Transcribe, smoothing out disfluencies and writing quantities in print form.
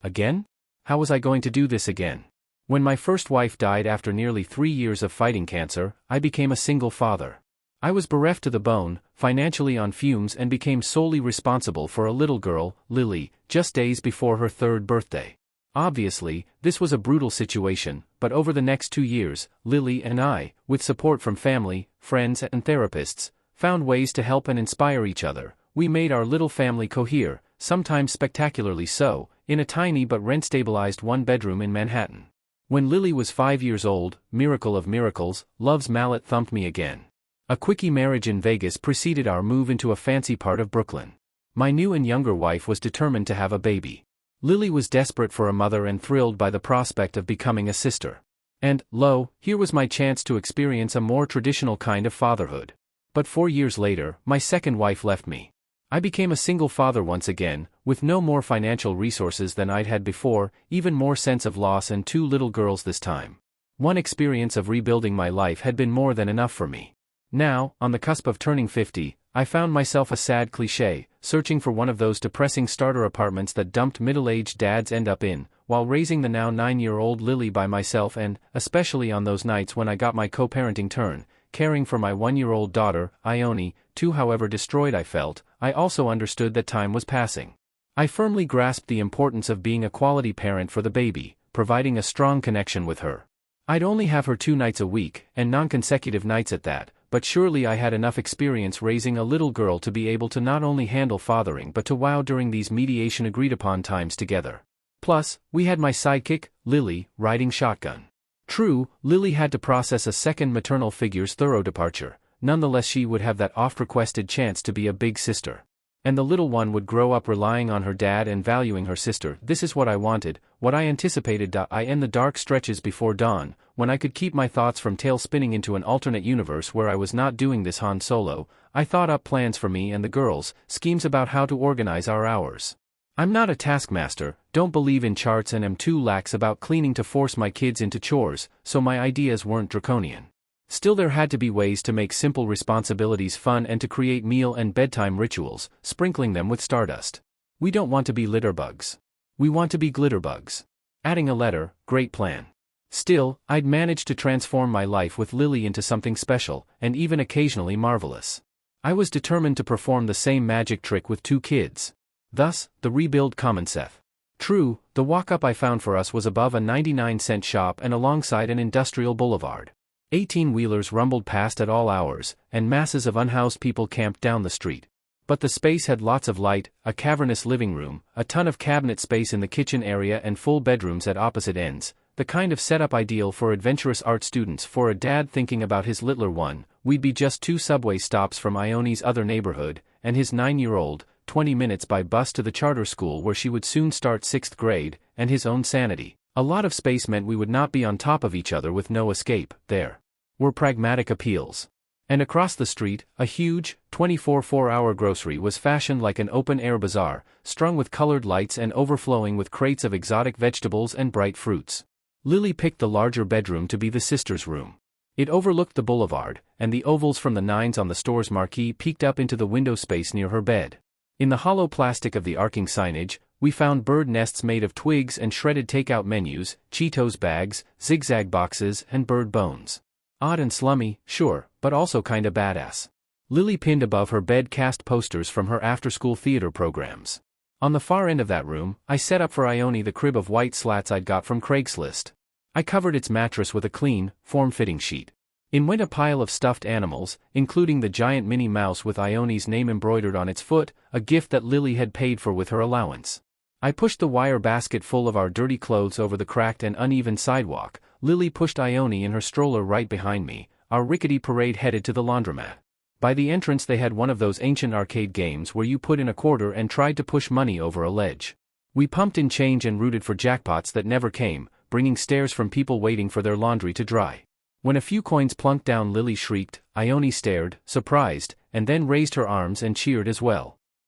Again? How was I going to do this again? When my first wife died after nearly 3 years of fighting cancer, I became a single father. I was bereft to the bone, financially on fumes, and became solely responsible for a little girl, Lily, just days before her 3rd birthday. Obviously, this was a brutal situation, but over the next 2 years, Lily and I, with support from family, friends and therapists, found ways to help and inspire each other. We made our little family cohere, sometimes spectacularly so, in a tiny but rent-stabilized 1-bedroom in Manhattan. When Lily was 5 years old, miracle of miracles, love's mallet thumped me again. A quickie marriage in Vegas preceded our move into a fancy part of Brooklyn. My new and younger wife was determined to have a baby. Lily was desperate for a mother and thrilled by the prospect of becoming a sister. And, lo, here was my chance to experience a more traditional kind of fatherhood. But 4 years later, my second wife left me. I became a single father once again, with no more financial resources than I'd had before, even more sense of loss, and 2 little girls this time. One experience of rebuilding my life had been more than enough for me. Now, on the cusp of turning 50, I found myself a sad cliché, searching for one of those depressing starter apartments that dumped middle-aged dads end up in, while raising the now 9-year-old Lily by myself, and, especially on those nights when I got my co-parenting turn, caring for my 1-year-old daughter, Ione, too. However distraught I felt, I also understood that time was passing. I firmly grasped the importance of being a quality parent for the baby, providing a strong connection with her. I'd only have her 2 nights a week, and non-consecutive nights at that, but surely I had enough experience raising a little girl to be able to not only handle fathering but to wow during these mediation agreed-upon times together. Plus, we had my sidekick, Lily, riding shotgun. True, Lily had to process a second maternal figure's thorough departure. Nonetheless, she would have that oft-requested chance to be a big sister. And the little one would grow up relying on her dad and valuing her sister. This is what I wanted, what I anticipated. In the dark stretches before dawn, when I could keep my thoughts from tail-spinning into an alternate universe where I was not doing this Han Solo, I thought up plans for me and the girls, schemes about how to organize our hours. I'm not a taskmaster, don't believe in charts, and am too lax about cleaning to force my kids into chores, so my ideas weren't draconian. Still, there had to be ways to make simple responsibilities fun and to create meal and bedtime rituals, sprinkling them with stardust. We don't want to be litterbugs. We want to be glitterbugs. Adding a letter, great plan. Still, I'd managed to transform my life with Lily into something special, and even occasionally marvelous. I was determined to perform the same magic trick with 2 kids. Thus, the rebuild commenceth. True, the walk-up I found for us was above a 99-cent shop and alongside an industrial boulevard. 18-wheelers rumbled past at all hours, and masses of unhoused people camped down the street. But the space had lots of light, a cavernous living room, a ton of cabinet space in the kitchen area, and full bedrooms at opposite ends, the kind of setup ideal for adventurous art students. For a dad thinking about his littler one, we'd be just 2 subway stops from Ione's other neighborhood, and his 9-year-old, 20 minutes by bus to the charter school where she would soon start 6th grade, and his own sanity. A lot of space meant we would not be on top of each other with no escape. There were pragmatic appeals. And across the street, a huge, 24 4-hour grocery was fashioned like an open-air bazaar, strung with colored lights and overflowing with crates of exotic vegetables and bright fruits. Lily picked the larger bedroom to be the sister's room. It overlooked the boulevard, and the ovals from the 9s on the store's marquee peeked up into the window space near her bed. In the hollow plastic of the arcing signage, we found bird nests made of twigs and shredded takeout menus, Cheetos bags, zigzag boxes, and bird bones. Odd and slummy, sure, but also kinda badass. Lily pinned above her bed cast posters from her after-school theater programs. On the far end of that room, I set up for Ione the crib of white slats I'd got from Craigslist. I covered its mattress with a clean, form-fitting sheet. In went a pile of stuffed animals, including the giant Minnie Mouse with Ione's name embroidered on its foot, a gift that Lily had paid for with her allowance. I pushed the wire basket full of our dirty clothes over the cracked and uneven sidewalk. Lily pushed Ione in her stroller right behind me. Our rickety parade headed to the laundromat. By the entrance they had one of those ancient arcade games where you put in a quarter and tried to push money over a ledge. We pumped in change and rooted for jackpots that never came, bringing stares from people waiting for their laundry to dry. When a few coins plunked down, Lily shrieked, Ione stared, surprised, and then raised her arms and cheered as well.